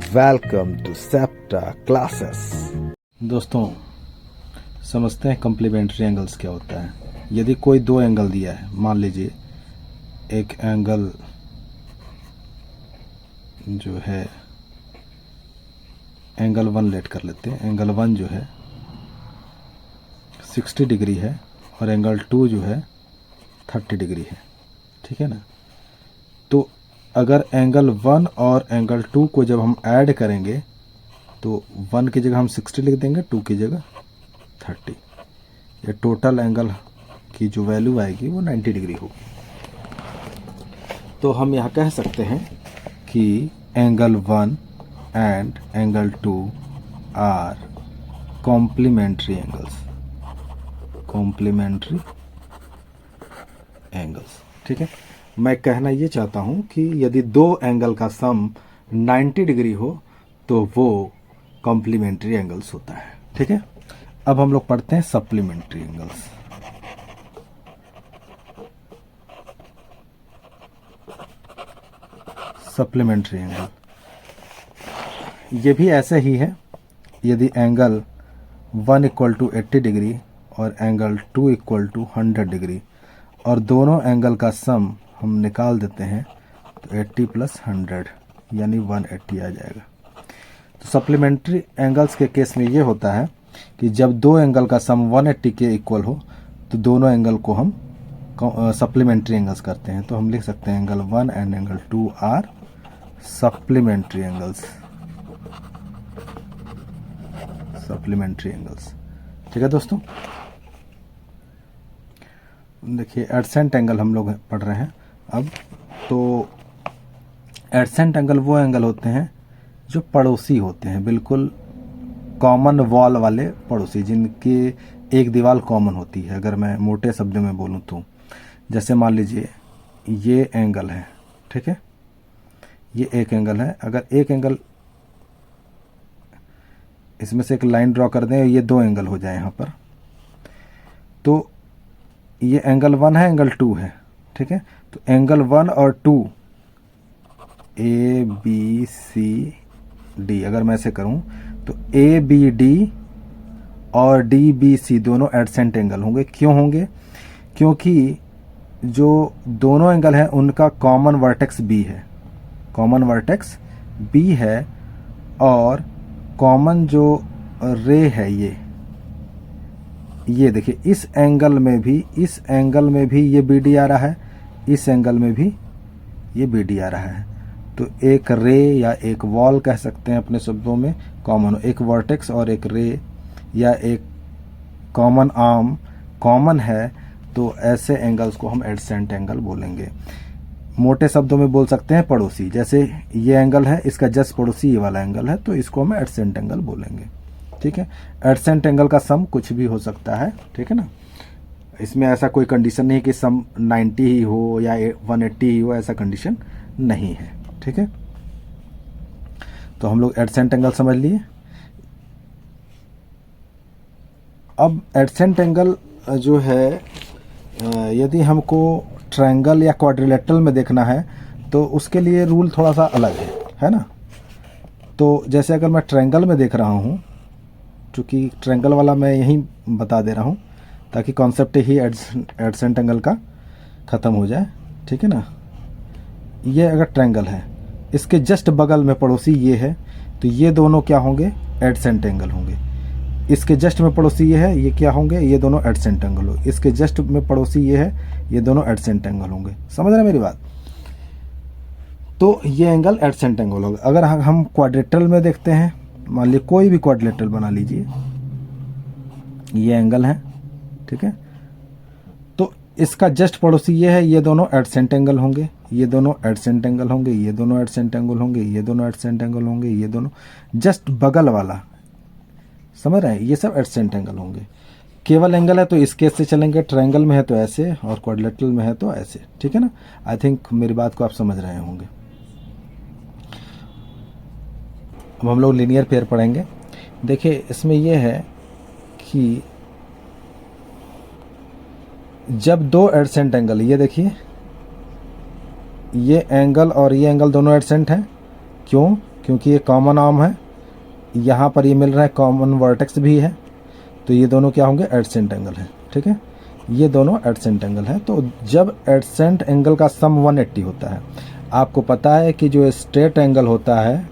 Welcome to septa classes. दोस्तों, समझते हैं कम्प्लीमेंट्री एंगल्स क्या होता है। यदि कोई दो एंगल दिया है, मान लीजिए एक एंगल जो है एंगल 1 लेट कर लेते हैं। एंगल 1 जो है 60 डिग्री है और एंगल 2 जो है 30 डिग्री है, ठीक है ना। तो अगर एंगल 1 और एंगल 2 को जब हम ऐड करेंगे तो 1 की जगह हम 60 लिख देंगे, 2 की जगह 30। ये टोटल एंगल की जो वैल्यू आएगी वो 90 डिग्री होगी। तो हम यहाँ कह सकते हैं कि angle 1 and angle 2 are complementary angles. Complementary angles, ठीक है। मैं कहना ये चाहता हूँ कि यदि दो एंगल का सम 90 डिग्री हो तो वो कॉम्प्लीमेंट्री एंगल्स होता है, ठीक है। अब हम लोग पढ़ते हैं सप्लीमेंट्री एंगल्स। सप्लीमेंट्री एंगल ये भी ऐसे ही है। यदि एंगल 1 इक्वल टू 80 डिग्री और एंगल 2 इक्वल टू 100 डिग्री और दोनों एंगल का सम हम निकाल देते हैं तो 80 प्लस 100 यानी 180 आ जाएगा। तो सप्लीमेंट्री एंगल्स के केस में ये होता है कि जब दो एंगल का सम 180 के इक्वल हो तो दोनों एंगल को हम सप्लीमेंट्री एंगल्स करते हैं। तो हम लिख सकते हैं angle 1 and angle 2 are supplementary angles. Supplementary angles, ठीक है दोस्तों। देखिए एडसेंट एंगल हम लोग पढ़ रहे हैं अब। तो एडसेंट एंगल वो एंगल होते हैं जो पड़ोसी होते हैं, बिल्कुल कॉमन वॉल वाले पड़ोसी, जिनकी एक दीवार कॉमन होती है। अगर मैं मोटे शब्दों में बोलूँ तो जैसे मान लीजिए ये एंगल है, ठीक है, ये एक एंगल है। अगर एक एंगल इसमें से एक लाइन ड्रॉ कर दें, ये दो एंगल हो जाए यहाँ पर, तो ये एंगल 1 है, एंगल 2 है, ठीक है। तो एंगल 1 और 2 ए बी सी डी अगर मैं ऐसे करूं तो ए बी डी और डी बी सी दोनों एडसेंट एंगल होंगे। क्यों होंगे? क्योंकि जो दोनों एंगल हैं उनका कॉमन वर्टेक्स बी है। कॉमन वर्टेक्स बी है और कॉमन जो रे है ये देखिए, इस एंगल में भी ये बी डी आ रहा है, इस एंगल में भी ये बी डी आ रहा है। तो एक रे या एक वॉल कह सकते हैं अपने शब्दों में कॉमन, एक वर्टेक्स और एक रे या एक कॉमन आर्म कॉमन है, तो ऐसे एंगल्स को हम एडसेंट एंगल बोलेंगे। मोटे शब्दों में बोल सकते हैं पड़ोसी। जैसे ये एंगल है, इसका जस्ट पड़ोसी ये वाला एंगल है, तो इसको हम एडसेंट एंगल बोलेंगे, ठीक है। एडसेंट एंगल का सम कुछ भी हो सकता है, ठीक है ना। इसमें ऐसा कोई कंडीशन नहीं कि सम 90 ही हो या 180 ही हो, ऐसा कंडीशन नहीं है, ठीक है। तो हम लोग एडसेंट एंगल समझ लिए। अब एडसेंट एंगल जो है यदि हमको ट्रायंगल या क्वाड्रिलेटरल में देखना है तो उसके लिए रूल थोड़ा सा अलग है ना। तो जैसे अगर मैं ट्रायंगल में देख रहा हूँ, चूँकि ट्रायंगल वाला मैं यहीं बता दे रहा हूँ ताकि कॉन्सेप्ट ही एडसेंट एंगल का ख़त्म हो जाए, ठीक है ना। ये अगर ट्रायंगल है, इसके जस्ट बगल में पड़ोसी ये है, तो ये दोनों क्या होंगे? एडसेंट एंगल होंगे। इसके जस्ट में पड़ोसी ये है, ये क्या होंगे? ये दोनों एडसेंट एंगल होंगे। इसके जस्ट में पड़ोसी ये है, ये दोनों एडसेंट एंगल होंगे। समझ रहे हैं मेरी बात? तो ये एंगल एडसेंट एंगल होगा। अगर हम क्वाड्रिलेटरल में देखते हैं, मान लीजिए कोई भी क्वाड्रिलेटरल बना लीजिए, ये एंगल है, ठीक है। तो इसका जस्ट पड़ोसी ये है, ये दोनों एडसेंट एंगल होंगे, ये दोनों एडसेंट एंगल होंगे, ये दोनों एडसेंट एंगल होंगे, ये दोनों एडसेंट एंगल होंगे, ये दोनों जस्ट बगल वाला, समझ रहे हैं, ये सब एडसेंट एंगल होंगे। केवल एंगल है तो इस केस से चलेंगे, ट्रायंगल में है तो ऐसे और क्वाड्रिलेटरल में है तो ऐसे, ठीक है ना। आई थिंक मेरी बात को आप समझ रहे होंगे। अब हम लोग लीनियर पेयर पढ़ेंगे। देखिए इसमें यह है कि जब दो एडसेंट एंगल, ये देखिए ये एंगल और ये एंगल दोनों एडसेंट हैं। क्यों? क्योंकि ये कॉमन आर्म है, यहाँ पर ये मिल रहा है कॉमन वर्टेक्स भी है, तो ये दोनों क्या होंगे, एडसेंट एंगल है। ठीक है, ये दोनों एडसेंट एंगल है। तो जब एडसेंट एंगल का सम 180 होता है, आपको पता है कि जो स्ट्रेट एंगल होता है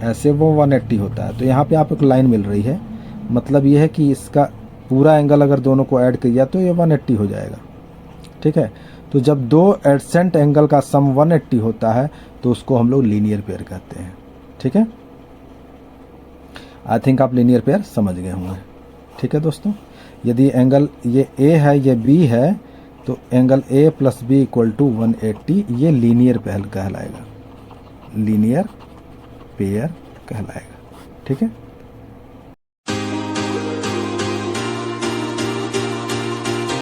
ऐसे वो 180 होता है। तो यहाँ पे आपको एक लाइन मिल रही है, मतलब ये है कि इसका पूरा एंगल अगर दोनों को ऐड किया तो ये 180 हो जाएगा। ठीक है, तो जब दो एडसेंट एंगल का सम 180 होता है तो उसको हम लोग लीनियर पेयर कहते हैं। ठीक है, आई थिंक आप लीनियर पेयर समझ गए होंगे। ठीक है दोस्तों, यदि एंगल ये ए है ये बी है तो angle A plus B equal to 180, ये लीनियर पेयर कहलाएगा, लीनियर पेयर कहलाएगा। ठीक है।